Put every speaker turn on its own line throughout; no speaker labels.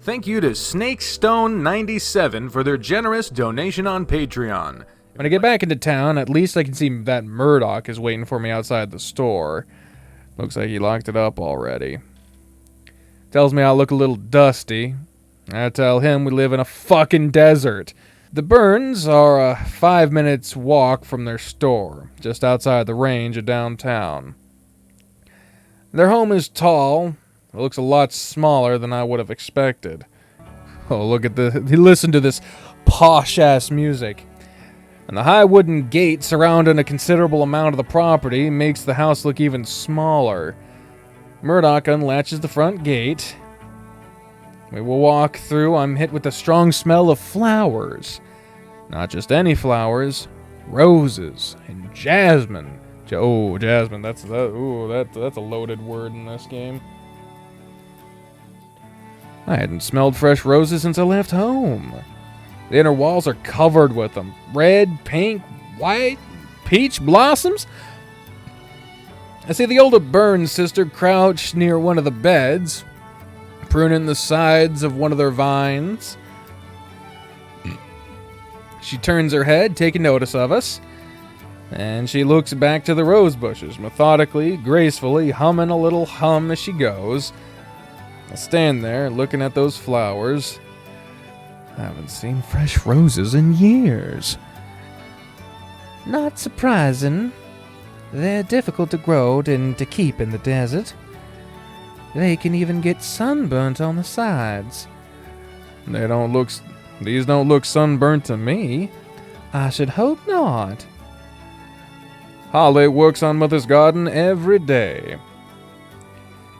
Thank you to SnakeStone97 for their generous donation on Patreon.
When I get back into town, at least I can see that Murdoch is waiting for me outside the store. Looks like he locked it up already. Tells me I look a little dusty. I tell him we live in a fucking desert. The Burns are a 5 minutes walk from their store, just outside the range of downtown. Their home is tall. It looks a lot smaller than I would have expected. Oh, look at listen to this posh-ass music. And the high wooden gate surrounding a considerable amount of the property makes the house look even smaller. Murdoch unlatches the front gate. We will walk through. I'm hit with the strong smell of flowers. Not just any flowers, roses and jasmine. Oh, jasmine, that's a loaded word in this game. I hadn't smelled fresh roses since I left home. The inner walls are covered with them. Red, pink, white, peach blossoms. I see the older Burns sister crouched near one of the beds, pruning the sides of one of their vines. She turns her head, taking notice of us, and she looks back to the rose bushes, methodically, gracefully, humming a little hum as she goes. I stand there, looking at those flowers. I haven't seen fresh roses in years.
Not surprising. They're difficult to grow and to keep in the desert. They can even get sunburnt on the sides.
These don't look sunburnt to me.
I should hope not.
Holly works on Mother's garden every day.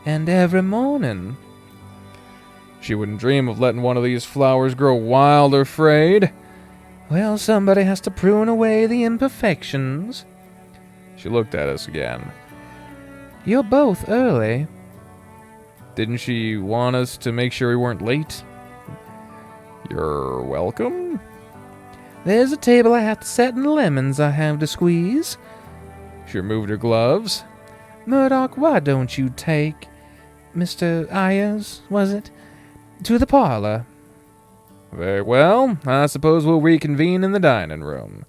And every morning.
She wouldn't dream of letting one of these flowers grow wild or frayed.
Well, somebody has to prune away the imperfections.
She looked at us again.
You're both early.
Didn't she want us to make sure we weren't late? You're welcome.
There's a table I have to set and lemons I have to squeeze.
She removed her gloves.
Murdoch, why don't you take Mr. Ayers, was it, to the parlor?
Very well. I suppose we'll reconvene in the dining room.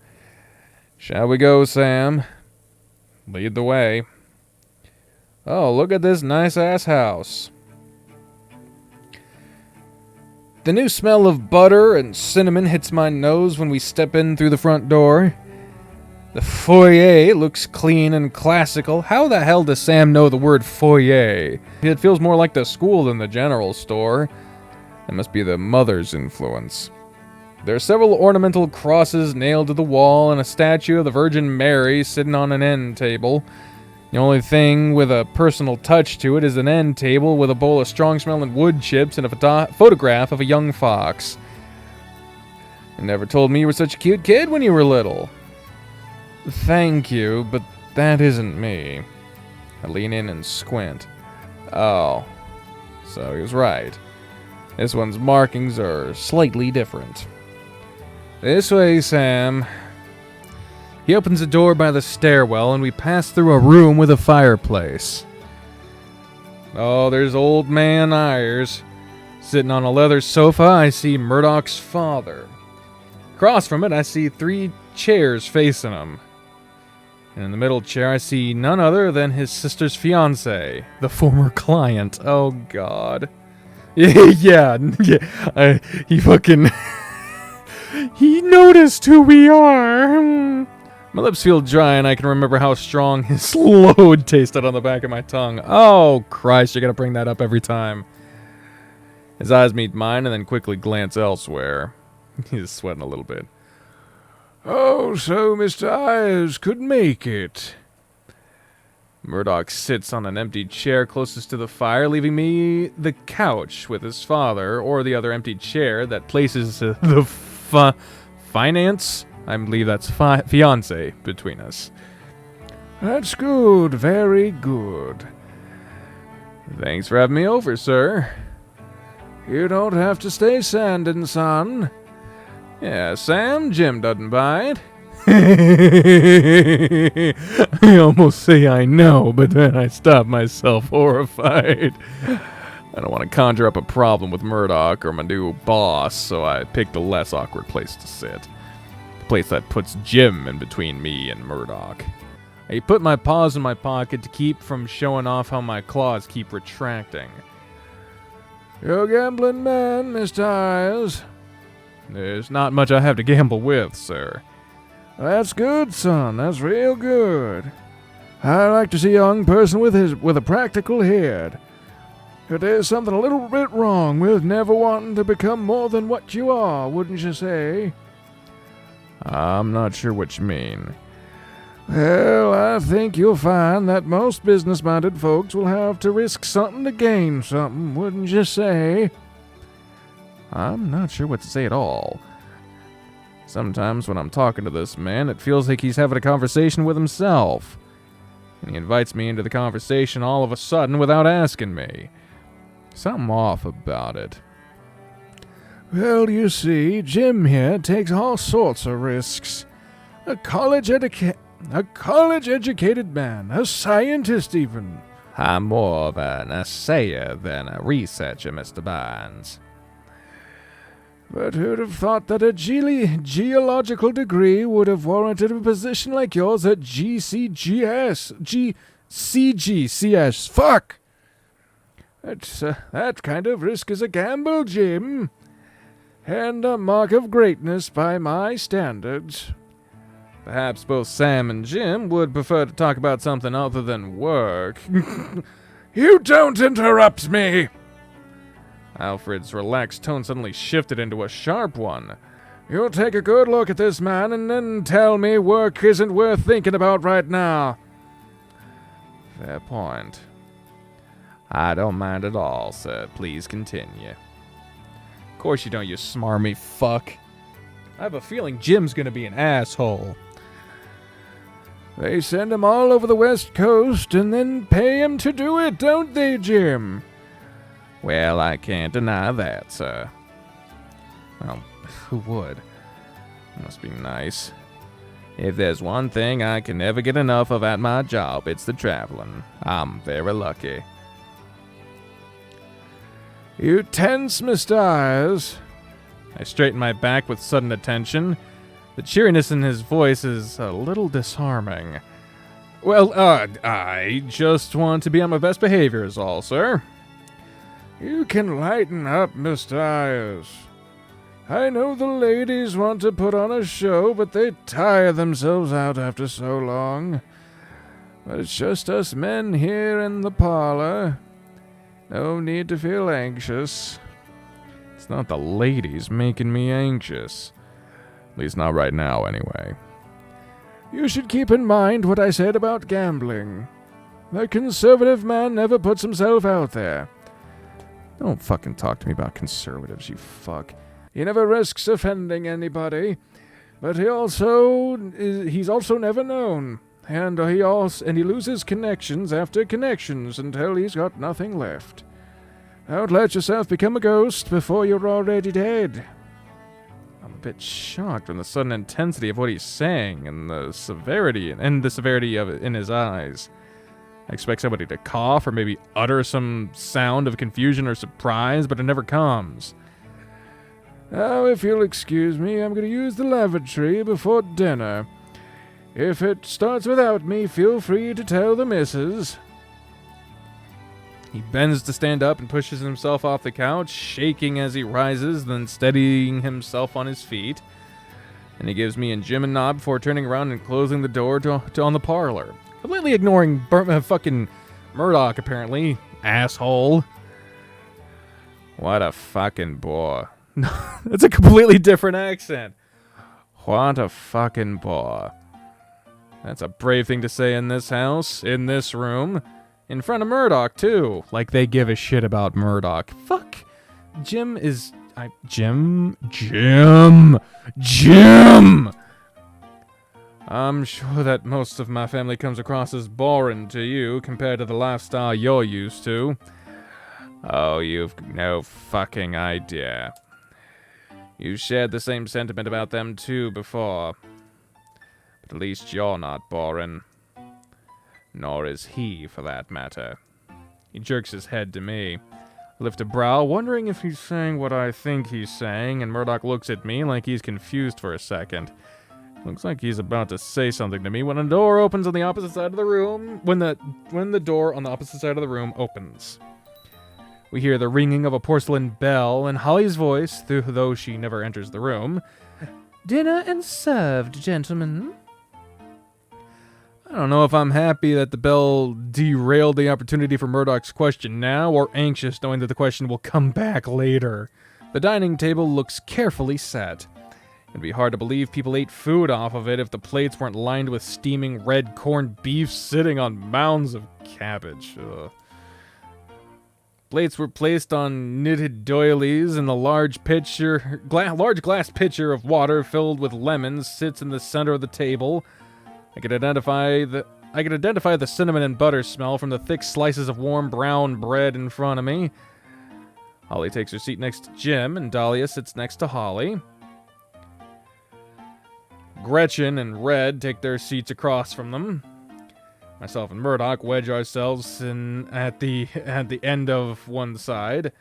Shall we go, Sam? Lead the way. Oh, look at this nice-ass house. The new smell of butter and cinnamon hits my nose when we step in through the front door. The foyer looks clean and classical. How the hell does Sam know the word foyer? It feels more like the school than the general store. That must be the mother's influence. There are several ornamental crosses nailed to the wall and a statue of the Virgin Mary sitting on an end table. The only thing with a personal touch to it is an end table with a bowl of strong-smelling wood chips and a photograph of a young fox. You never told me you were such a cute kid when you were little. Thank you, but that isn't me. I lean in and squint. Oh, so he was right. This one's markings are slightly different. This way, Sam. He opens a door by the stairwell, and we pass through a room with a fireplace. Oh, there's old man Ayers. Sitting on a leather sofa, I see Murdoch's father. Across from it, I see 3 chairs facing him. And in the middle chair, I see none other than his sister's fiancé, the former client. Oh, God. Yeah. He fucking... he noticed who we are. My lips feel dry, and I can remember how strong his load tasted on the back of my tongue. Oh, Christ, you're gonna bring that up every time. His eyes meet mine and then quickly glance elsewhere. He's sweating a little bit. Oh, so Mr. Ayers could make it. Murdoch sits on an empty chair closest to the fire, leaving me the couch with his father, or the other empty chair that places the finance... I believe that's fiancé between us. That's good, very good. Thanks for having me over, sir. You don't have to stay sanding, son. Yeah, Sam, Jim doesn't bite. I almost say I know, but then I stop myself horrified.
I don't want to conjure up a problem with Murdoch or my new boss, so I picked a less awkward place to sit. A place that puts Jim in between me and Murdoch. I put my paws in my pocket to keep from showing off how my claws keep retracting. You're a gambling man, Mr. Ayers. There's not much I have to gamble with, sir. That's good, son. That's real good. I like to see a young person with a practical head. But there's something a little bit wrong with never wanting to become more than what you are, wouldn't you say? I'm not sure what you mean. Well, I think you'll find that most business-minded folks will have to risk something to gain something, wouldn't you say? I'm not sure what to say at all. Sometimes when I'm talking to this man, it feels like he's having a conversation with himself. And he invites me into the conversation all of a sudden without asking me. Something off about it. Well, you see, Jim here takes all sorts of risks. A college-educated man, a scientist even. I'm more of an assayer than a researcher, Mr. Barnes. But who'd have thought that a geological degree would have warranted a position like yours at CGCS? Fuck! That kind of risk is a gamble, Jim. And a mark of greatness by my standards. Perhaps both Sam and Jim would prefer to talk about something other than work. You don't interrupt me! Alfred's relaxed tone suddenly shifted into a sharp one. You'll take a good look at this man and then tell me work isn't worth thinking about right now. Fair point. I don't mind at all, sir. Please continue. Of course you don't, you smarmy fuck. I have a feeling Jim's gonna be an asshole. They send him all over the West Coast and then pay him to do it, don't they, Jim? Well, I can't deny that, sir. Well, who would? Must be nice. If there's one thing I can never get enough of at my job, it's the traveling. I'm very lucky. You tense, Mr. Ayers. I straighten my back with sudden attention. The cheeriness in his voice is a little disarming. Well, I just want to be on my best behavior is all, sir. You can lighten up, Mr. Ayers. I know the ladies want to put on a show, but they tire themselves out after so long. But it's just us men here in the parlor. No need to feel anxious. It's not the ladies making me anxious. At least not right now, anyway. You should keep in mind what I said about gambling. The conservative man never puts himself out there. Don't fucking talk to me about conservatives, you fuck. He never risks offending anybody, but he's also never known, and he loses connections after connections until he's got nothing left. Don't let yourself become a ghost before you're already dead. I'm a bit shocked from the sudden intensity of what he's saying and the severity of it in his eyes. I expect somebody to cough or maybe utter some sound of confusion or surprise, but it never comes. Now, if you'll excuse me, I'm going to use the lavatory before dinner. If it starts without me, feel free to tell the missus. He bends to stand up and pushes himself off the couch, shaking as he rises, then steadying himself on his feet. And he gives me and Jim a nod before turning around and closing the door on the parlor. Completely ignoring fucking Murdoch, apparently. Asshole. What a fucking bore. That's a completely different accent. What a fucking bore. That's a brave thing to say in this house, in this room, in front of Murdoch, too. Like they give a shit about Murdoch. Fuck. Jim. I'm sure that most of my family comes across as boring to you compared to the lifestyle you're used to. Oh, you've no fucking idea. You shared the same sentiment about them too before. But at least you're not boring. Nor is he, for that matter. He jerks his head to me. I lift a brow, wondering if he's saying what I think he's saying, and Murdoch looks at me like he's confused for a second. Looks like he's about to say something to me when a door opens on the opposite side of the room. When the door on the opposite side of the room opens. We hear the ringing of a porcelain bell and Holly's voice, though she never enters the room.
Dinner and served, gentlemen.
I don't know if I'm happy that the bell derailed the opportunity for Murdoch's question now, or anxious knowing that the question will come back later. The dining table looks carefully set. It'd be hard to believe people ate food off of it if the plates weren't lined with steaming red corned beef sitting on mounds of cabbage. Ugh. Plates were placed on knitted doilies, and the large glass pitcher of water filled with lemons sits in the center of the table. I could identify the cinnamon and butter smell from the thick slices of warm brown bread in front of me. Holly takes her seat next to Jim, and Dahlia sits next to Holly. Gretchen and Red take their seats across from them. Myself and Murdoch wedge ourselves in at the end of one side.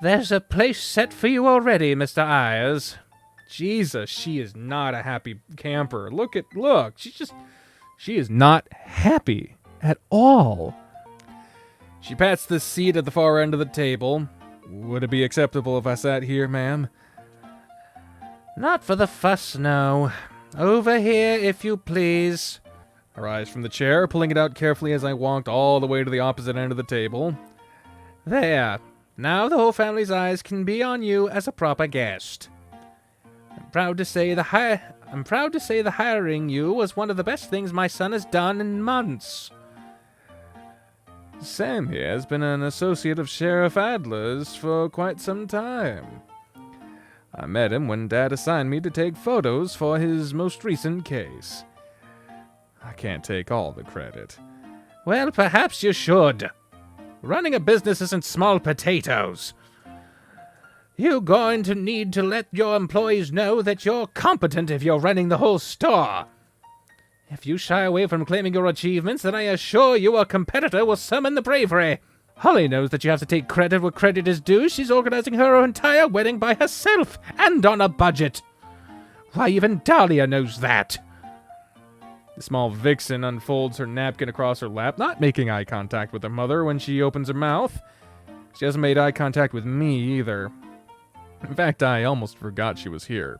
There's a place set for you already, Mr. Ayers.
Jesus, she is not a happy camper. Look. She is not happy at all. She pats the seat at the far end of the table. Would it be acceptable if I sat here, ma'am?
Not for the fuss, no. Over here, if you please.
I rise from the chair, pulling it out carefully as I walked all the way to the opposite end of the table.
There. Now the whole family's eyes can be on you as a proper guest. I'm proud to say the hiring you was one of the best things my son has done in months.
Sam here has been an associate of Sheriff Adler's for quite some time. I met him when Dad assigned me to take photos for his most recent case. I can't take all the credit.
Well, perhaps you should. Running a business isn't small potatoes. You're going to need to let your employees know that you're competent if you're running the whole store. If you shy away from claiming your achievements, then I assure you a competitor will summon the bravery. Holly knows that you have to take credit where credit is due. She's organizing her entire wedding by herself and on a budget. Why, even Dahlia knows that.
The small vixen unfolds her napkin across her lap, not making eye contact with her mother when she opens her mouth. She hasn't made eye contact with me either. In fact, I almost forgot she was here.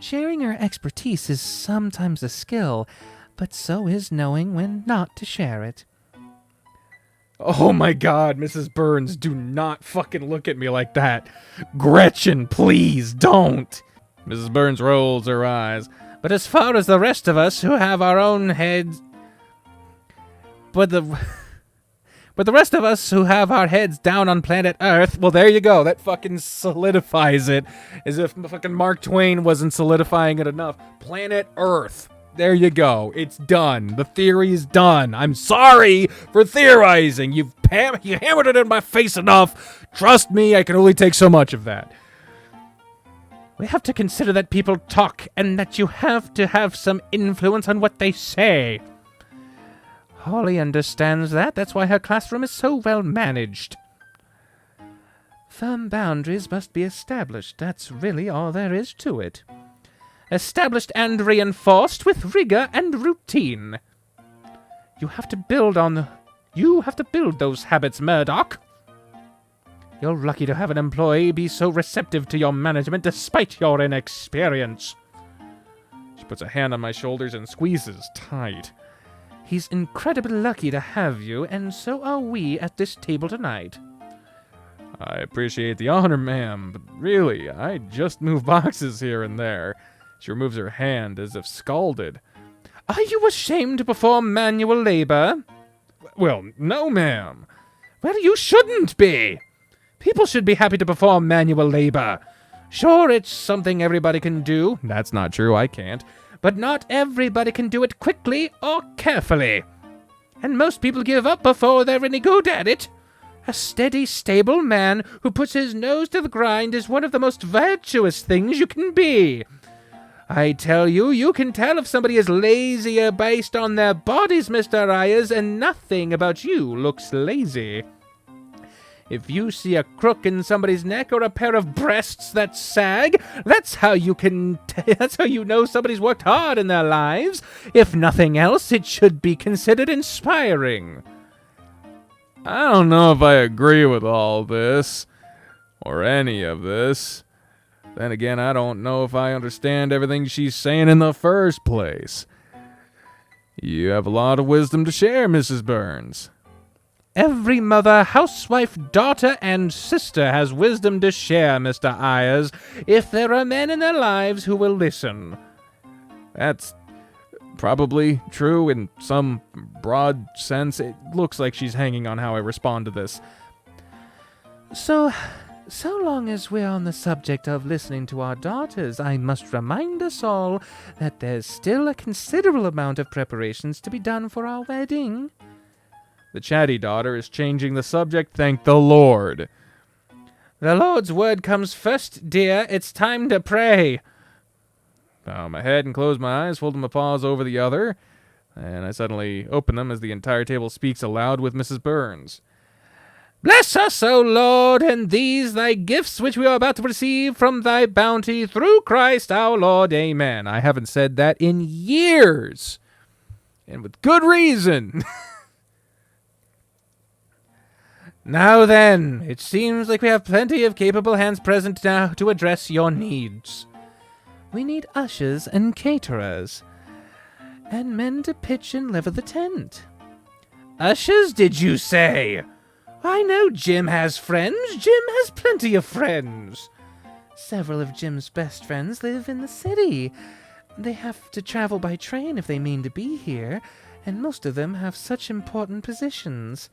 Sharing your expertise is sometimes a skill, but so is knowing when not to share it.
Oh my God, Mrs. Burns, do not fucking look at me like that. Gretchen, please don't. Mrs. Burns rolls her eyes.
But as far as the rest of us who have our own heads... But the rest of us who have our heads down on planet Earth...
Well, there you go. That fucking solidifies it. As if fucking Mark Twain wasn't solidifying it enough. Planet Earth. There you go. It's done. The theory's done. I'm sorry for theorizing. You hammered it in my face enough. Trust me, I can only take so much of that.
We have to consider that people talk and that you have to have some influence on what they say. Holly understands that. That's why her classroom is so well managed. Firm boundaries must be established. That's really all there is to it. Established and reinforced with rigor and routine. You have to build those habits, Murdoch. You're lucky to have an employee be so receptive to your management despite your inexperience.
She puts a hand on my shoulders and squeezes tight.
He's incredibly lucky to have you, and so are we at this table tonight.
I appreciate the honor, ma'am, but really, I just move boxes here and there. She removes her hand as if scalded.
Are you ashamed to perform manual labor?
Well, no, ma'am.
Well, you shouldn't be. People should be happy to perform manual labor. Sure, it's something everybody can do.
That's not true, I can't.
But not everybody can do it quickly or carefully. And most people give up before they're any good at it. A steady, stable man who puts his nose to the grind is one of the most virtuous things you can be. I tell you, you can tell if somebody is lazier based on their bodies, Mr. Ayers, and nothing about you looks lazy. If you see a crook in somebody's neck or a pair of breasts that sag, that's how you know somebody's worked hard in their lives. If nothing else, it should be considered inspiring.
I don't know if I agree with all this, or any of this. Then again, I don't know if I understand everything she's saying in the first place. You have a lot of wisdom to share, Mrs. Burns.
Every mother, housewife, daughter, and sister has wisdom to share, Mr. Ayers, if there are men in their lives who will listen.
That's probably true in some broad sense. It looks like she's hanging on how I respond to this.
So long as we're on the subject of listening to our daughters, I must remind us all that there's still a considerable amount of preparations to be done for our wedding.
The chatty daughter is changing the subject, thank the Lord.
The Lord's word comes first, dear. It's time to pray.
Bow my head and close my eyes, holding my paws over the other, and I suddenly open them as the entire table speaks aloud with Mrs. Burns.
Bless us, O Lord, and these thy gifts which we are about to receive from thy bounty through Christ our Lord. Amen.
I haven't said that in years, and with good reason.
Now then, it seems like we have plenty of capable hands present now to address your needs. We need ushers and caterers, and men to pitch and lever the tent. Ushers, did you say? I know Jim has friends. Jim has plenty of friends. Several of Jim's best friends live in the city. They have to travel by train if they mean to be here, and most of them have such important positions.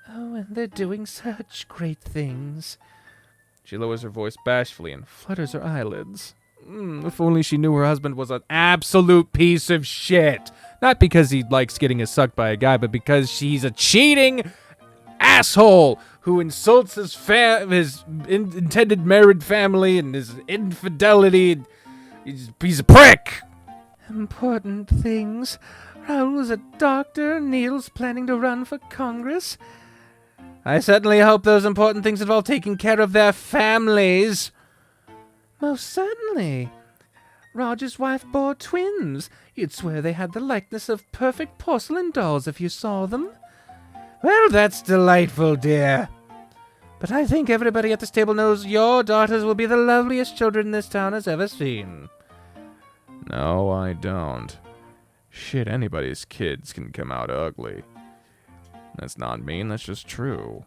Oh, and they're doing such great things.
She lowers her voice bashfully and flutters her eyelids. If only she knew her husband was an absolute piece of shit. Not because he likes getting sucked by a guy, but because she's a cheating asshole who insults his intended married family and his infidelity. He's a prick.
Important things. Raoul's a doctor. Neil's planning to run for Congress. I certainly hope those important things involve taking care of their families. Most certainly. Roger's wife bore twins. You'd swear they had the likeness of perfect porcelain dolls if you saw them. Well, that's delightful, dear. But I think everybody at this table knows your daughters will be the loveliest children this town has ever seen.
No, I don't. Shit, anybody's kids can come out ugly. That's not mean, that's just true.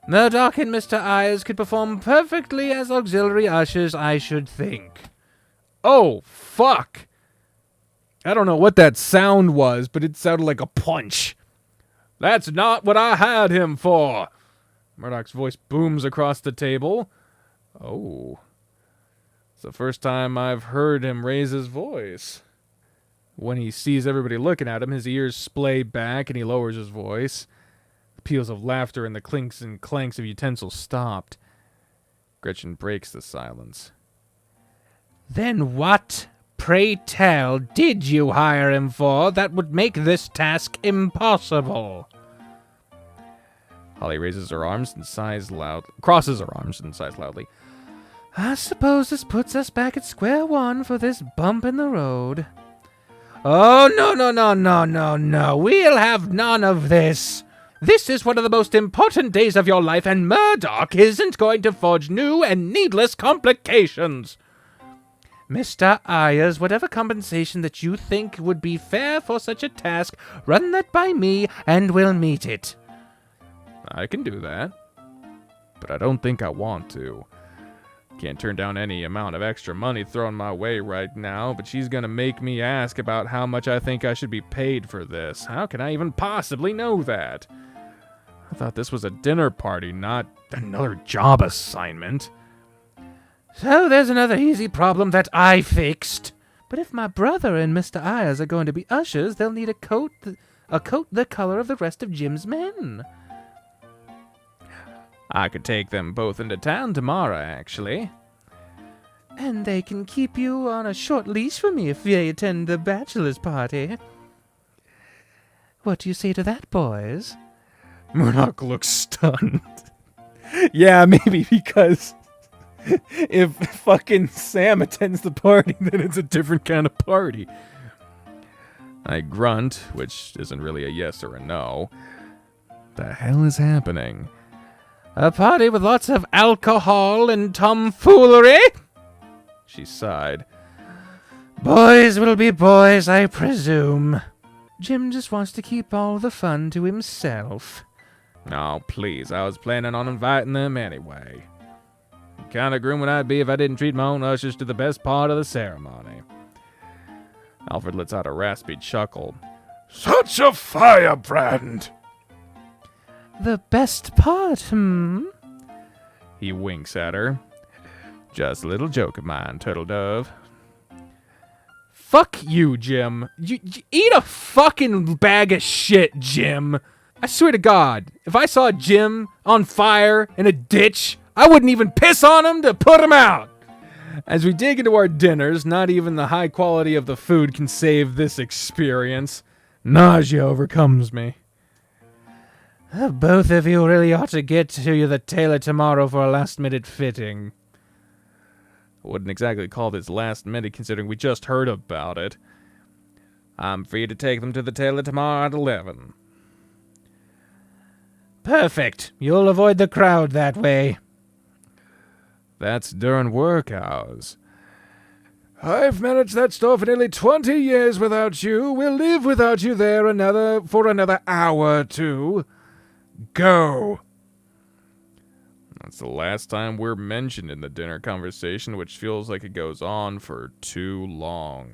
Murdoch and Mr. Ayers could perform perfectly as auxiliary ushers, I should think.
Oh, fuck! I don't know what that sound was, but it sounded like a punch. That's not what I hired him for! Murdoch's voice booms across the table. Oh. It's the first time I've heard him raise his voice. When he sees everybody looking at him, his ears splay back and he lowers his voice. The peals of laughter and the clinks and clanks of utensils stopped. Gretchen breaks the silence.
Then what, pray tell, did you hire him for that would make this task impossible?
Holly raises her arms and sighs loud. Crosses her arms and sighs loudly.
I suppose this puts us back at square one for this bump in the road. Oh, no. We'll have none of this. This is one of the most important days of your life, and Murdoch isn't going to forge new and needless complications. Mr. Ayers, whatever compensation that you think would be fair for such a task, run that by me, and we'll meet it.
I can do that, but I don't think I want to. Can't turn down any amount of extra money thrown my way right now, but she's gonna make me ask about how much I think I should be paid for this. How can I even possibly know that? I thought this was a dinner party, not another job assignment.
So there's another easy problem that I fixed. But if my brother and Mr. Ayers are going to be ushers, they'll need a coat the color of the rest of Jim's men.
I could take them both into town tomorrow, actually.
And they can keep you on a short leash for me if they attend the bachelor's party. What do you say to that, boys?
Murdoch looks stunned. Yeah, maybe because if fucking Sam attends the party, then it's a different kind of party. I grunt, which isn't really a yes or a no. The hell is happening?
A party with lots of alcohol and tomfoolery?
She sighed.
Boys will be boys, I presume. Jim just wants to keep all the fun to himself.
Oh, please, I was planning on inviting them anyway. What kind of groom would I be if I didn't treat my own ushers to the best part of the ceremony? Alfred lets out a raspy chuckle.
Such a firebrand!
The best part,
He winks at her. Just a little joke of mine, Turtle Dove. Fuck you, Jim. You eat a fucking bag of shit, Jim. I swear to God, if I saw Jim on fire in a ditch, I wouldn't even piss on him to put him out. As we dig into our dinners, not even the high quality of the food can save this experience. Nausea overcomes me.
Both of you really ought to get to the tailor tomorrow for a last-minute fitting.
I wouldn't exactly call this last minute considering we just heard about it. I'm free to take them to the tailor tomorrow at 11.
Perfect. You'll avoid the crowd that way.
That's during work hours.
I've managed that store for nearly 20 years without you. We'll live without you there for another hour or two. Go.
That's the last time we're mentioned in the dinner conversation, which feels like it goes on for too long.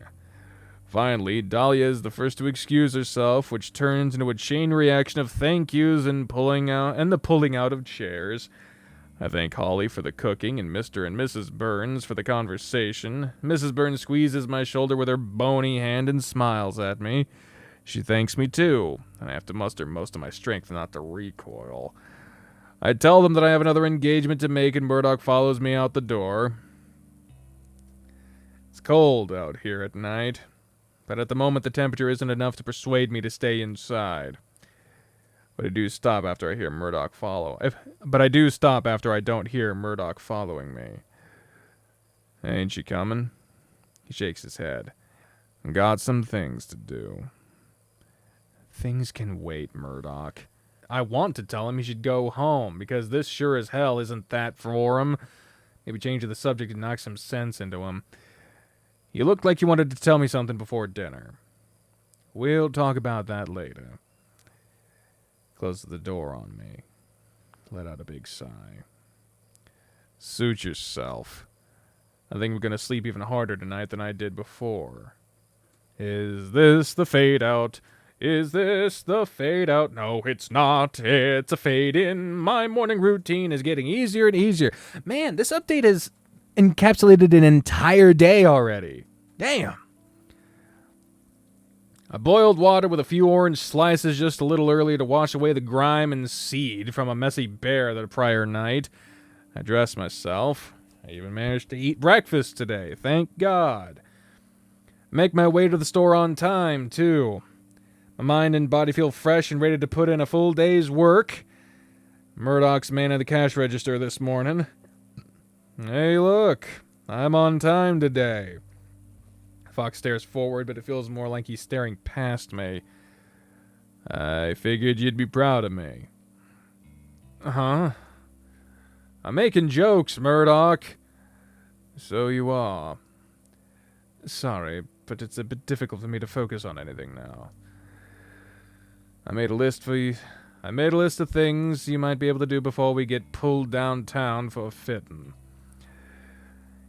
Finally, Dahlia is the first to excuse herself, which turns into a chain reaction of thank yous and the pulling out of chairs. I thank Holly for the cooking and Mr. and Mrs. Burns for the conversation. Mrs. Burns squeezes my shoulder with her bony hand and smiles at me. She thanks me too, and I have to muster most of my strength not to recoil. I tell them that I have another engagement to make and Murdoch follows me out the door. It's cold out here at night, but at the moment the temperature isn't enough to persuade me to stay inside. But I do stop after I hear Murdoch follow. But I do stop after I don't hear Murdoch following me. Ain't she coming? He shakes his head. Got some things to do. Things can wait, Murdoch. I want to tell him he should go home, because this sure as hell isn't that for him. Maybe change the subject and knock some sense into him. You looked like you wanted to tell me something before dinner. We'll talk about that later. Closes the door on me. Let out a big sigh. Suit yourself. I think I'm going to sleep even harder tonight than I did before. Is this the fade out? Is this the fade out? No, it's not. It's a fade in. My morning routine is getting easier and easier. Man, this update has encapsulated an entire day already. Damn. I boiled water with a few orange slices just a little early to wash away the grime and seed from a messy bear the prior night. I dressed myself. I even managed to eat breakfast today, thank God. Make my way to the store on time, too. My mind and body feel fresh and ready to put in a full day's work. Murdoch's man at the cash register this morning. Hey, look. I'm on time today. Fox stares forward, but it feels more like he's staring past me. I figured you'd be proud of me. Uh-huh. I'm making jokes, Murdoch. So you are. Sorry, but it's a bit difficult for me to focus on anything now. I made a list of things you might be able to do before we get pulled downtown for a fitting.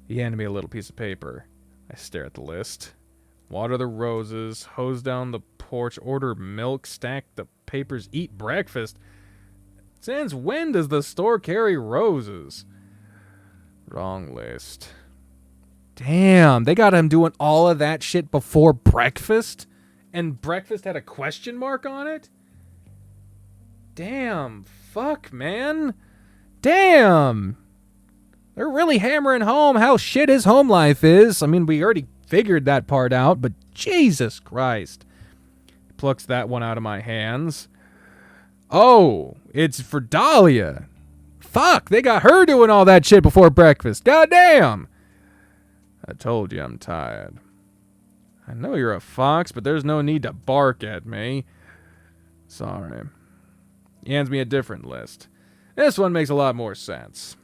He handed me a little piece of paper. I stare at the list. Water the roses, hose down the porch, order milk, stack the papers, eat breakfast. Since when does the store carry roses? Wrong list. Damn, they got him doing all of that shit before breakfast? And breakfast had a question mark on it? Damn, fuck, man. Damn. They're really hammering home how shit his home life is. I mean, we already figured that part out, but Jesus Christ. He plucks that one out of my hands.
Oh, it's for Dahlia. Fuck, they got her doing all that shit before breakfast. Goddamn. I told you I'm tired. I know you're a fox, but there's no need to bark at me. Sorry. He hands me a different list. This one makes a lot more sense.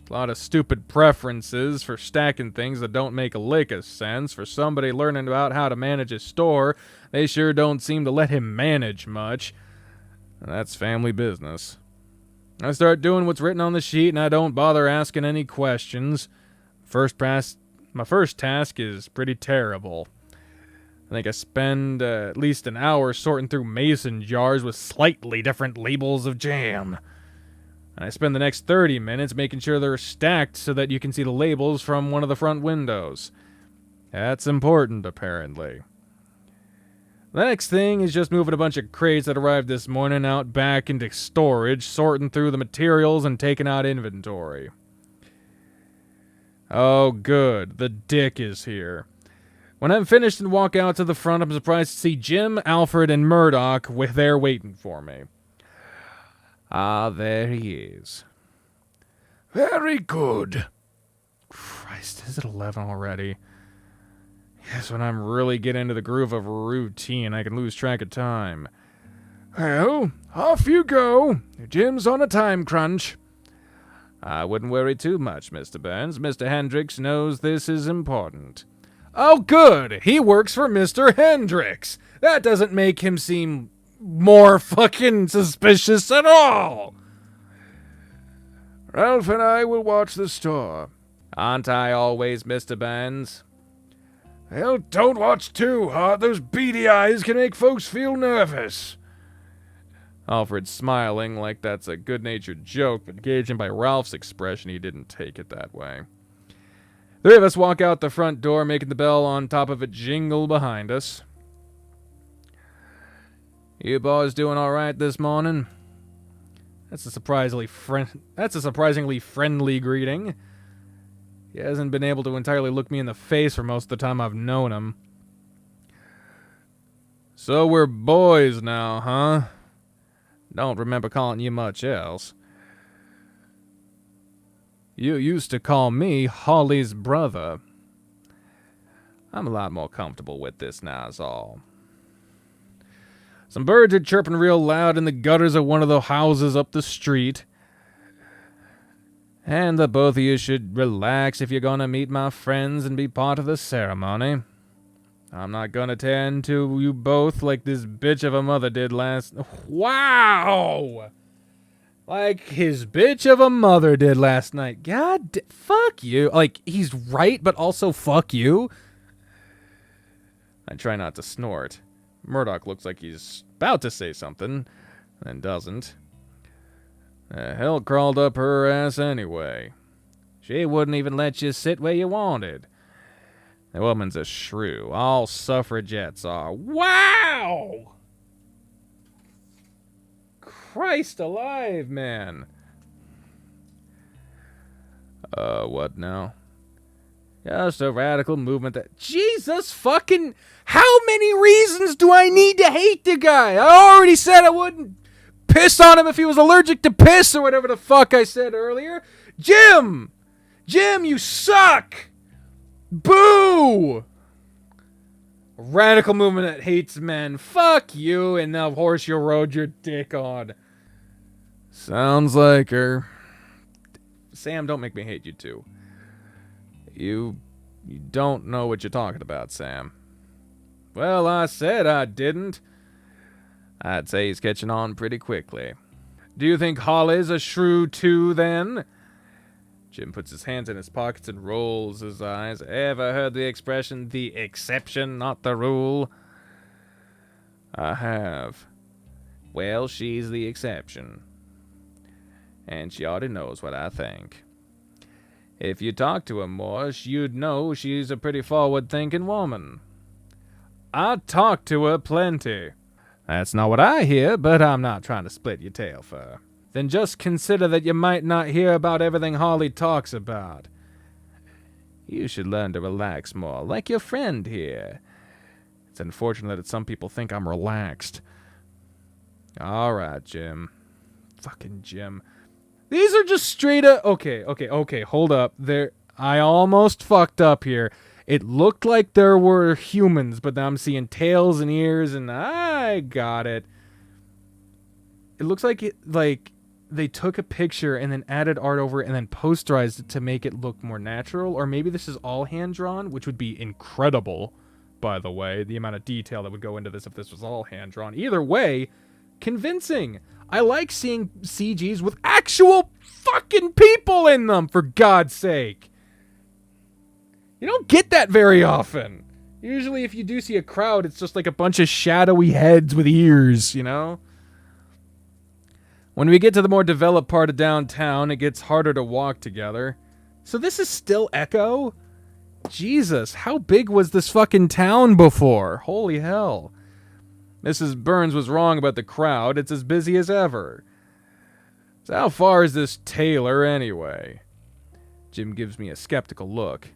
A lot of stupid preferences for stacking things that don't make a lick of sense. For somebody learning about how to manage a store, they sure don't seem to let him manage much. That's family business. I start doing what's written on the sheet, and I don't bother asking any questions. My first task is pretty terrible. I think I spend at least an hour sorting through mason jars with slightly different labels of jam. And I spend the next 30 minutes making sure they're stacked so that you can see the labels from one of the front windows. That's important, apparently. The next thing is just moving a bunch of crates that arrived this morning out back into storage, sorting through the materials and taking out inventory. Oh, good. The dick is here. When I'm finished and walk out to the front, I'm surprised to see Jim, Alfred, and Murdoch there waiting for me. Ah, there he is.
Very good.
Christ, is it 11 already? Yes, when I'm really getting into the groove of routine, I can lose track of time.
Well, off you go. Jim's on a time crunch.
I wouldn't worry too much, Mr. Burns. Mr. Hendricks knows this is important. Oh, good! He works for Mr. Hendricks! That doesn't make him seem more fucking suspicious at all!
Ralph and I will watch the store.
Aren't I always, Mr. Burns?
Well, don't watch too hard. Those beady eyes can make folks feel nervous.
Alfred's smiling like that's a good-natured joke, but gauging by Ralph's expression, he didn't take it that way. Three of us walk out the front door, making the bell on top of it jingle behind us. You boys doing all right this morning? That's a surprisingly friendly greeting. He hasn't been able to entirely look me in the face for most of the time I've known him. So we're boys now, huh? Don't remember calling you much else. You used to call me Holly's brother. I'm a lot more comfortable with this now, is all. Some birds are chirping real loud in the gutters of one of the houses up the street. And the both of you should relax if you're gonna meet my friends and be part of the ceremony. I'm not gonna tend to you both like this bitch of a mother did last... Wow! Like his bitch of a mother did last night. Fuck you. Like, he's right, but also fuck you. I try not to snort. Murdoch looks like he's about to say something, then doesn't. Hell crawled up her ass anyway. She wouldn't even let you sit where you wanted. The woman's a shrew. All suffragettes are. Wow! Christ alive, man. What now? Just a radical movement that... Jesus fucking... How many reasons do I need to hate the guy? I already said I wouldn't piss on him if he was allergic to piss or whatever the fuck I said earlier. Jim! Jim, you suck! Boo! A radical movement that hates men. Fuck you and the horse you rode your dick on. Sounds like her. Sam, don't make me hate you too. You don't know what you're talking about, Sam. Well, I said I didn't. I'd say he's catching on pretty quickly. Do you think Holly's a shrew too, then? Jim puts his hands in his pockets and rolls his eyes. Ever heard the expression, the exception, not the rule? I have. Well, she's the exception. And she already knows what I think. If you talk to her more, you'd know she's a pretty forward-thinking woman. I talk to her plenty. That's not what I hear, but I'm not trying to split your tail for her. Then just consider that you might not hear about everything Holly talks about. You should learn to relax more, like your friend here. It's unfortunate that some people think I'm relaxed.
All right, Jim. Fucking Jim. These are just straight up... Okay, hold up. I almost fucked up here. It looked like there were humans, but now I'm seeing tails and ears, and I got it. It looks like they took a picture and then added art over it and then posterized it to make it look more natural. Or maybe this is all hand-drawn, which would be incredible, by the way. The amount of detail that would go into this if this was all hand-drawn. Either way, convincing. I like seeing CGs with actual fucking people in them, for God's sake. You don't get that very often. Usually if you do see a crowd, it's just like a bunch of shadowy heads with ears, you know? When we get to the more developed part of downtown, it gets harder to walk together. So this is still Echo? Jesus, how big was this fucking town before? Holy hell. Mrs. Burns was wrong about the crowd. It's as busy as ever. So how far is this Taylor anyway? Jim gives me a skeptical look.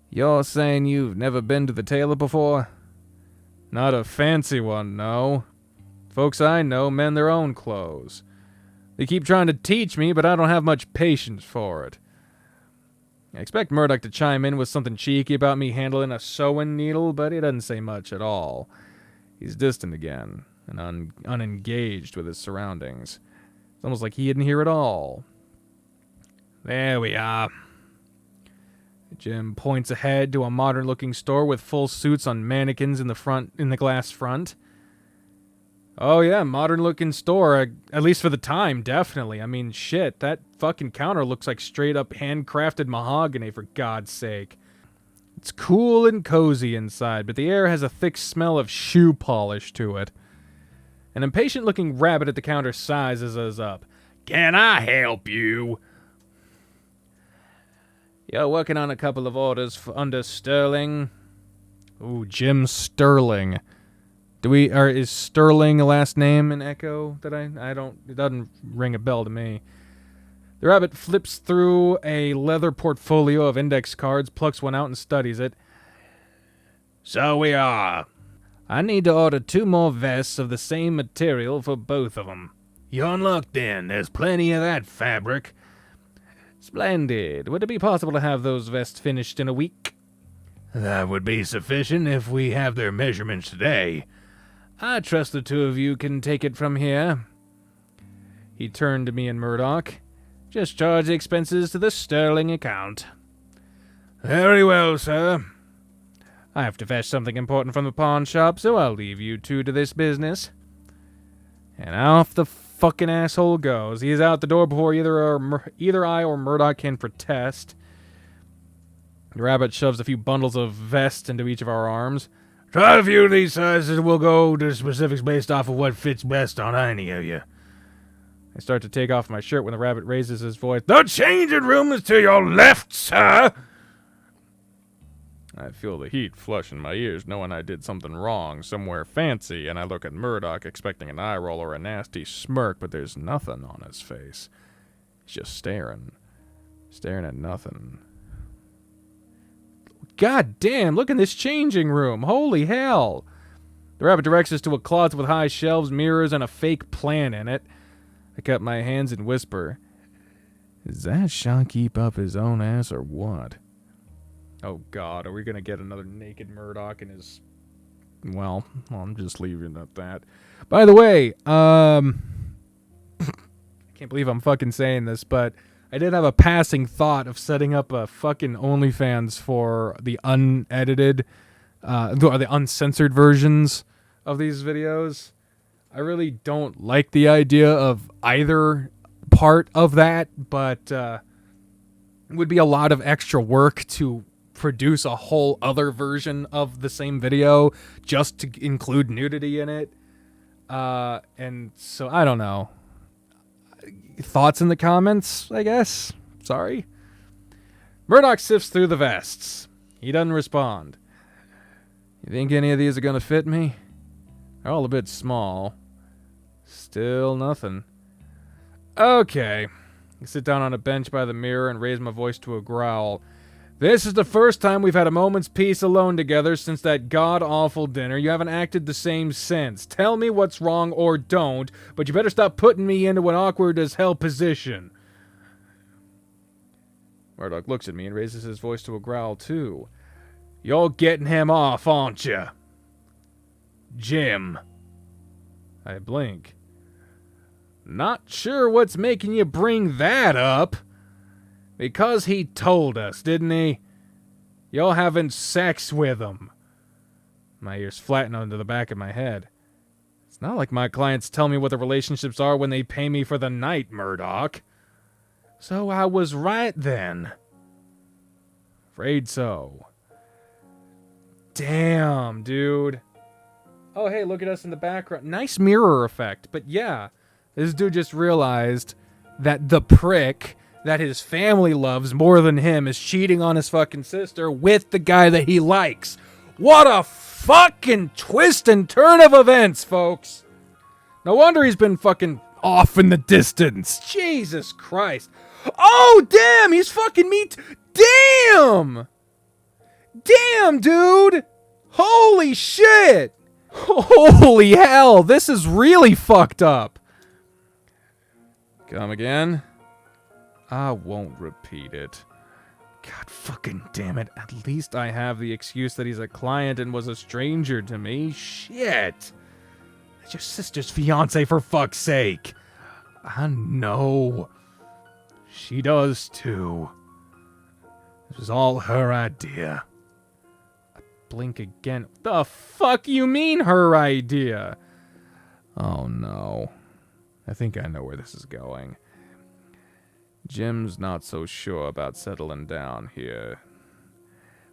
You're saying you've never been to the Taylor before? Not a fancy one, no. Folks I know mend their own clothes. They keep trying to teach me, but I don't have much patience for it. I expect Murdoch to chime in with something cheeky about me handling a sewing needle, but he doesn't say much at all. He's distant again, and unengaged with his surroundings. It's almost like he didn't hear it all. There we are. Jim points ahead to a modern-looking store with full suits on mannequins in the glass front. Oh yeah, modern-looking store, at least for the time, definitely. I mean, shit, that fucking counter looks like straight-up handcrafted mahogany, for God's sake. It's cool and cozy inside, but the air has a thick smell of shoe polish to it. An impatient-looking rabbit at the counter sizes us up. Can I help you? You're working on a couple of orders under Sterling. Ooh, Jim Sterling. Is Sterling a last name in Echo? It doesn't ring a bell to me. The rabbit flips through a leather portfolio of index cards, plucks one out and studies it. So we are. I need to order 2 more vests of the same material for both of them. You're on luck then. There's plenty of that fabric. Splendid. Would it be possible to have those vests finished in a week? That would be sufficient if we have their measurements today. I trust the 2 of you can take it from here. He turned to me and Murdoch. Just charge the expenses to the Sterling account. Very well, sir. I have to fetch something important from the pawn shop, so I'll leave you 2 to this business. And off the fucking asshole goes. He is out the door before either I or Murdoch can protest. The rabbit shoves a few bundles of vests into each of our arms. Try a few of these sizes and we'll go to specifics based off of what fits best on any of you. I start to take off my shirt when the rabbit raises his voice. The changing room is to your left, sir! I feel the heat flush in my ears, knowing I did something wrong, somewhere fancy, and I look at Murdoch expecting an eye roll or a nasty smirk, but there's nothing on his face. He's just staring at nothing. God damn, look in this changing room. Holy hell. The rabbit directs us to a closet with high shelves, mirrors, and a fake plant in it. I cup my hands and whisper, is that Sean keep up his own ass or what? Oh God, are we going to get another naked Murdoch in his... Well, I'm just leaving it at that. By the way, I can't believe I'm fucking saying this, but I did have a passing thought of setting up a fucking OnlyFans for the unedited, or the uncensored versions of these videos. I really don't like the idea of either part of that, but it would be a lot of extra work to produce a whole other version of the same video just to include nudity in it. And so, I don't know. Thoughts in the comments, I guess? Sorry. Murdoch sifts through the vests. He doesn't respond. You think any of these are going to fit me? They're all a bit small. Still nothing. Okay. I sit down on a bench by the mirror and raise my voice to a growl. This is the first time we've had a moment's peace alone together since that god-awful dinner. You haven't acted the same since. Tell me what's wrong or don't, but you better stop putting me into an awkward-as-hell position. Murdoch looks at me and raises his voice to a growl, too. You're getting him off, aren't you? Jim. I blink. Not sure what's making you bring that up. Because he told us, didn't he? You're having sex with him. My ears flatten onto the back of my head. It's not like my clients tell me what the relationships are when they pay me for the night, Murdoch. So I was right then. Afraid so. Damn, dude. Oh, hey, look at us in the background. Nice mirror effect. But yeah, this dude just realized that the prick that his family loves more than him is cheating on his fucking sister with the guy that he likes. What a fucking twist and turn of events, folks. No wonder he's been fucking off in the distance. Jesus Christ. Oh, damn, he's fucking me. Damn! Damn, dude! Holy shit! Holy hell, this is really fucked up. Come again? I won't repeat it. God fucking damn it. At least I have the excuse that he's a client and was a stranger to me. Shit! That's your sister's fiance, for fuck's sake. I know. She does too. This was all her idea. I blink again. The fuck you mean her idea? Oh no. I think I know where this is going. Jim's not so sure about settling down here.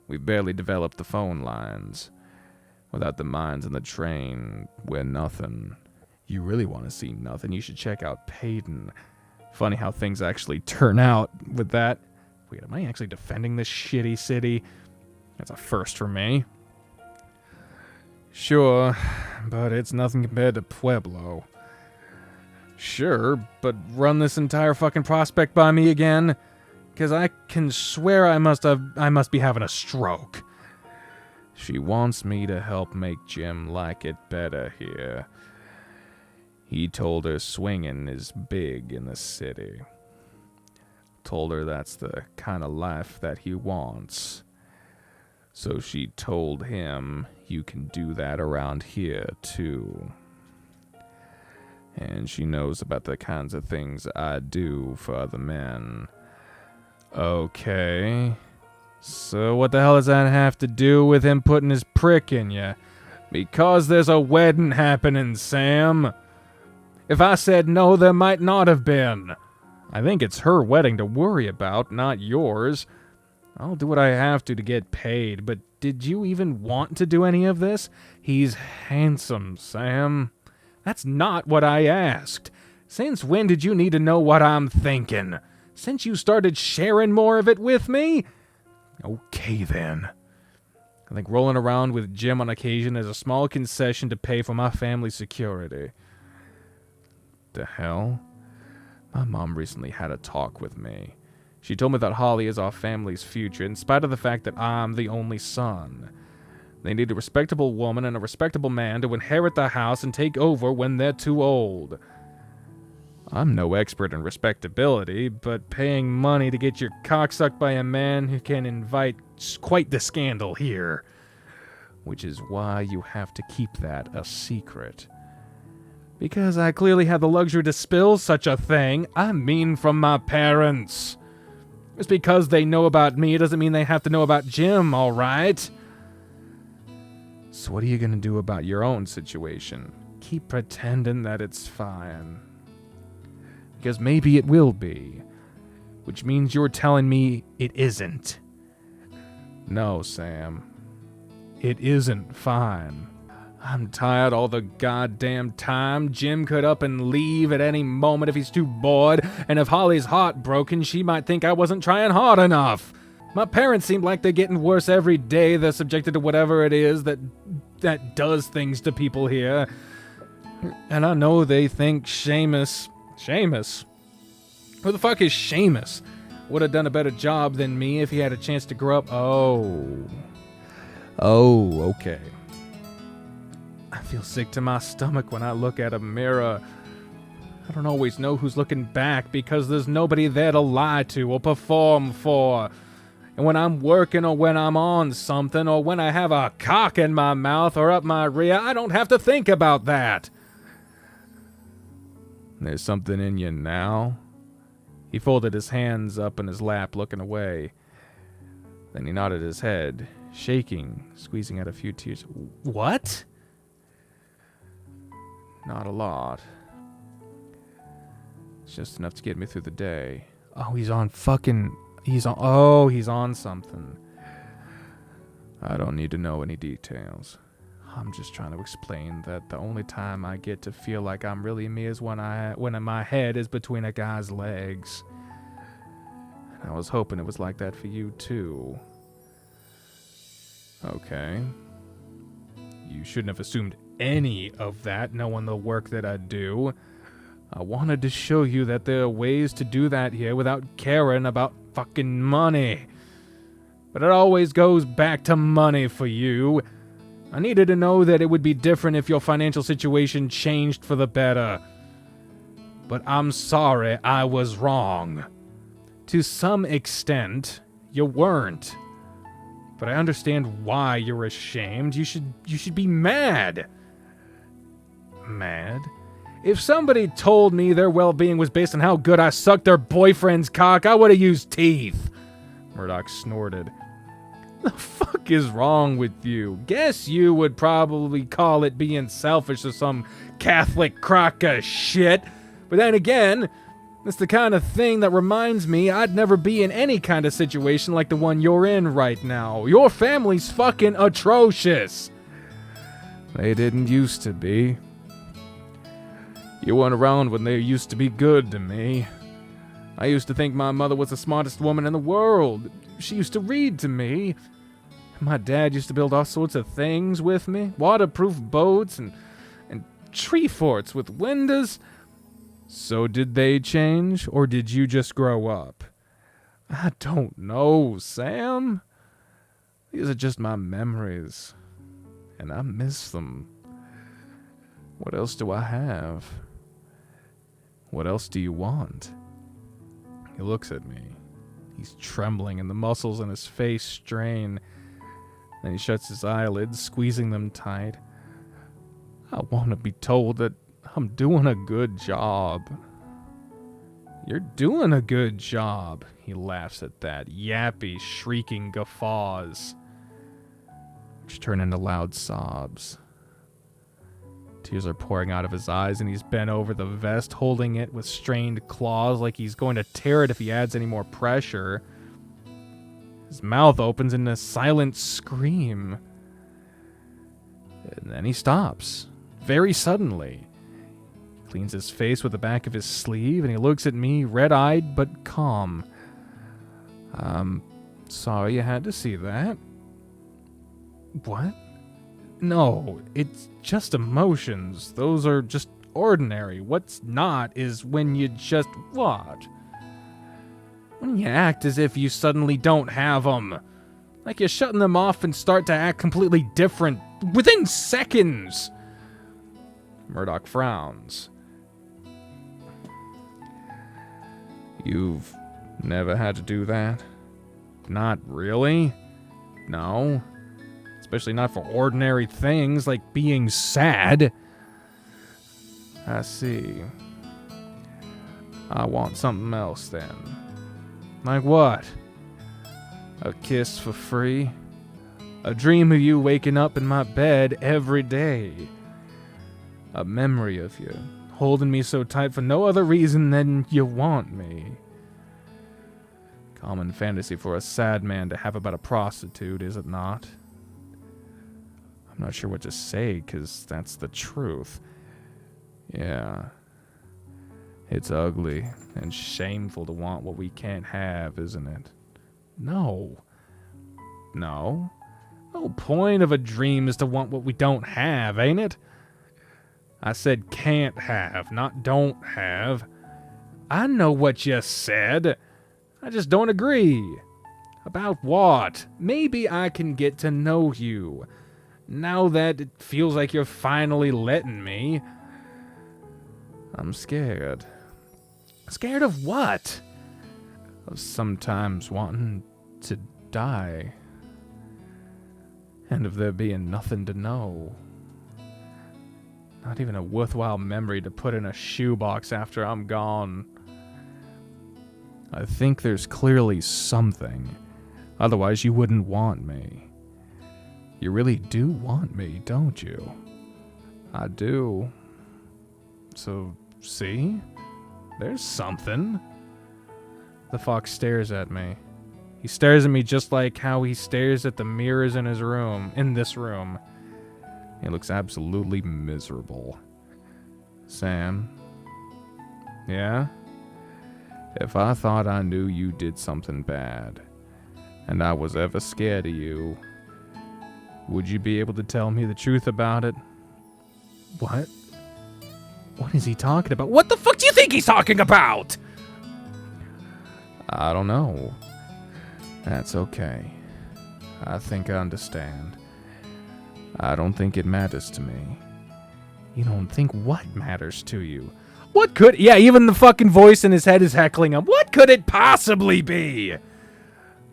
We barely developed the phone lines. Without the mines and the train, we're nothing. You really want to see nothing, you should check out Payton. Funny how things actually turn out with that. Wait, am I actually defending this shitty city? That's a first for me. Sure, but it's nothing compared to Pueblo. Sure, but run this entire fucking prospect by me again? Because I can swear I must be having a stroke. She wants me to help make Jim like it better here. He told her swinging is big in the city. Told her that's the kind of life that he wants. So she told him you can do that around here too. And she knows about the kinds of things I do for other men. Okay. So what the hell does that have to do with him putting his prick in you? Because there's a wedding happening, Sam. If I said no, there might not have been. I think it's her wedding to worry about, not yours. I'll do what I have to get paid, but did you even want to do any of this? He's handsome, Sam. That's not what I asked. Since when did you need to know what I'm thinking? Since you started sharing more of it with me? Okay, then. I think rolling around with Jim on occasion is a small concession to pay for my family's security. The hell? My mom recently had a talk with me. She told me that Holly is our family's future, in spite of the fact that I'm the only son. They need a respectable woman and a respectable man to inherit the house and take over when they're too old. I'm no expert in respectability, but paying money to get your cock sucked by a man who can invite quite the scandal here. Which is why you have to keep that a secret. Because I clearly have the luxury to spill such a thing. I mean from my parents. Just because they know about me doesn't mean they have to know about Jim, alright? So what are you gonna do about your own situation? Keep pretending that it's fine. Because maybe it will be. Which means you're telling me it isn't. No, Sam. It isn't fine. I'm tired all the goddamn time. Jim could up and leave at any moment if he's too bored, and if Holly's heartbroken, she might think I wasn't trying hard enough. My parents seem like they're getting worse every day. They're subjected to whatever it is that does things to people here. And I know they think Seamus... Seamus? Who the fuck is Seamus? would have done a better job than me if he had a chance to grow up. Oh, okay. I feel sick to my stomach when I look at a mirror. I don't always know who's looking back because there's nobody there to lie to or perform for. And when I'm working or when I'm on something or when I have a cock in my mouth or up my rear, I don't have to think about that. There's something in you now. He folded his hands up in his lap, looking away. Then he nodded his head, shaking, squeezing out a few tears. What? Not a lot. It's just enough to get me through the day. Oh, he's on something. I don't need to know any details. I'm just trying to explain that the only time I get to feel like I'm really me is when my head is between a guy's legs. And I was hoping it was like that for you too. Okay. You shouldn't have assumed any of that, knowing the work that I do. I wanted to show you that there are ways to do that here without caring about fucking money. But it always goes back to money for you. I needed to know that it would be different if your financial situation changed for the better. But I'm sorry I was wrong. To some extent, you weren't. But I understand why you're ashamed. You should be mad. Mad? If somebody told me their well-being was based on how good I sucked their boyfriend's cock, I would have used teeth. Murdoch snorted. The fuck is wrong with you? Guess you would probably call it being selfish or some Catholic crock of shit. But then again, it's the kind of thing that reminds me I'd never be in any kind of situation like the one you're in right now. Your family's fucking atrocious. They didn't used to be. You weren't around when they used to be good to me. I used to think my mother was the smartest woman in the world. She used to read to me. My dad used to build all sorts of things with me. Waterproof boats and tree forts with windows. So did they change, or did you just grow up? I don't know, Sam. These are just my memories, and I miss them. What else do I have? What else do you want? He looks at me. He's trembling and the muscles in his face strain. Then he shuts his eyelids, squeezing them tight. I want to be told that I'm doing a good job. You're doing a good job. He laughs at that, yappy, shrieking guffaws, which turn into loud sobs. Tears are pouring out of his eyes, and he's bent over the vest, holding it with strained claws like he's going to tear it if he adds any more pressure. His mouth opens in a silent scream. And then he stops, very suddenly. Cleans his face with the back of his sleeve, and he looks at me, red-eyed but calm. I'm sorry you had to see that. What? No, it's just emotions. Those are just ordinary. What's not is when you just what? When you act as if you suddenly don't have them. Like you're shutting them off and start to act completely different within seconds. Murdoch frowns. You've never had to do that? Not really? No? Especially not for ordinary things like being sad. I see. I want something else then. Like what? A kiss for free? A dream of you waking up in my bed every day? A memory of you holding me so tight for no other reason than you want me? Common fantasy for a sad man to have about a prostitute, is it not? I'm not sure what to say, 'cause that's the truth. Yeah. It's ugly and shameful to want what we can't have, isn't it? No. No. The whole point of a dream is to want what we don't have, ain't it? I said can't have, not don't have. I know what you said. I just don't agree. About what? Maybe I can get to know you. Now that it feels like you're finally letting me. I'm scared. Scared of what? Of sometimes wanting to die. And of there being nothing to know. Not even a worthwhile memory to put in a shoebox after I'm gone. I think there's clearly something. Otherwise, you wouldn't want me. You really do want me, don't you? I do. So, see? There's something. The fox stares at me. He stares at me just like how he stares at the mirrors in his room, in this room. He looks absolutely miserable. Sam? Yeah? If I thought I knew you did something bad, and I was ever scared of you, would you be able to tell me the truth about it? What? What is he talking about? What the fuck do you think he's talking about? I don't know. That's okay. I think I understand. I don't think it matters to me. You don't think what matters to you? What could... Yeah, even the fucking voice in his head is heckling him. What could it possibly be?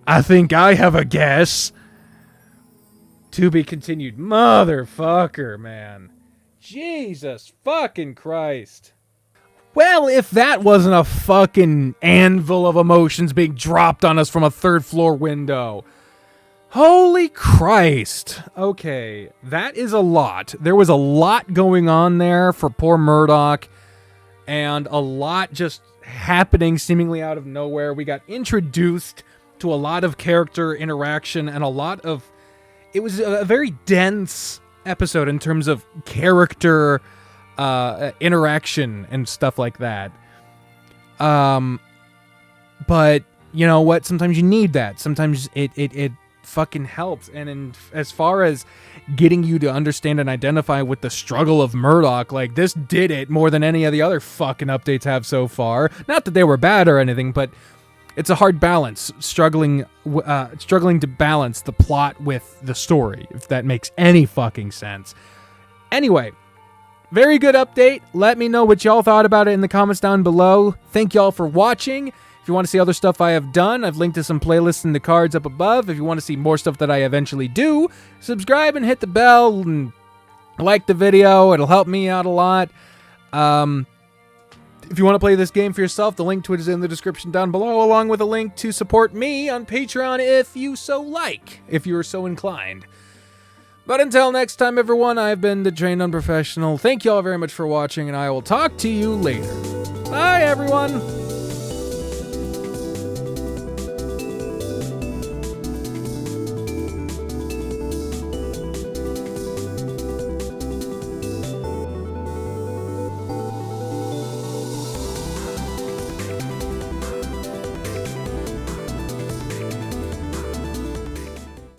I think I have a guess. To be continued. Motherfucker, man. Jesus fucking Christ. Well, if that wasn't a fucking anvil of emotions being dropped on us from a third floor window. Holy Christ. Okay, that is a lot. There was a lot going on there for poor Murdoch, and a lot just happening seemingly out of nowhere. We got introduced to a lot of character interaction and a lot of... It was a very dense episode in terms of character interaction and stuff like that. But you know what? Sometimes you need that. Sometimes it fucking helps. And as far as getting you to understand and identify with the struggle of Murdoch, like, this did it more than any of the other fucking updates have so far. Not that they were bad or anything, but it's a hard balance, struggling to balance the plot with the story, if that makes any fucking sense. Anyway, very good update. Let me know what y'all thought about it in the comments down below. Thank y'all for watching. If you want to see other stuff I have done, I've linked to some playlists in the cards up above. If you want to see more stuff that I eventually do, subscribe and hit the bell and like the video. It'll help me out a lot. If you want to play this game for yourself, the link to it is in the description down below, along with a link to support me on Patreon if you so like, if you are so inclined. But until next time, everyone, I've been the Trained Unprofessional. Thank you all very much for watching, and I will talk to you later. Bye, everyone!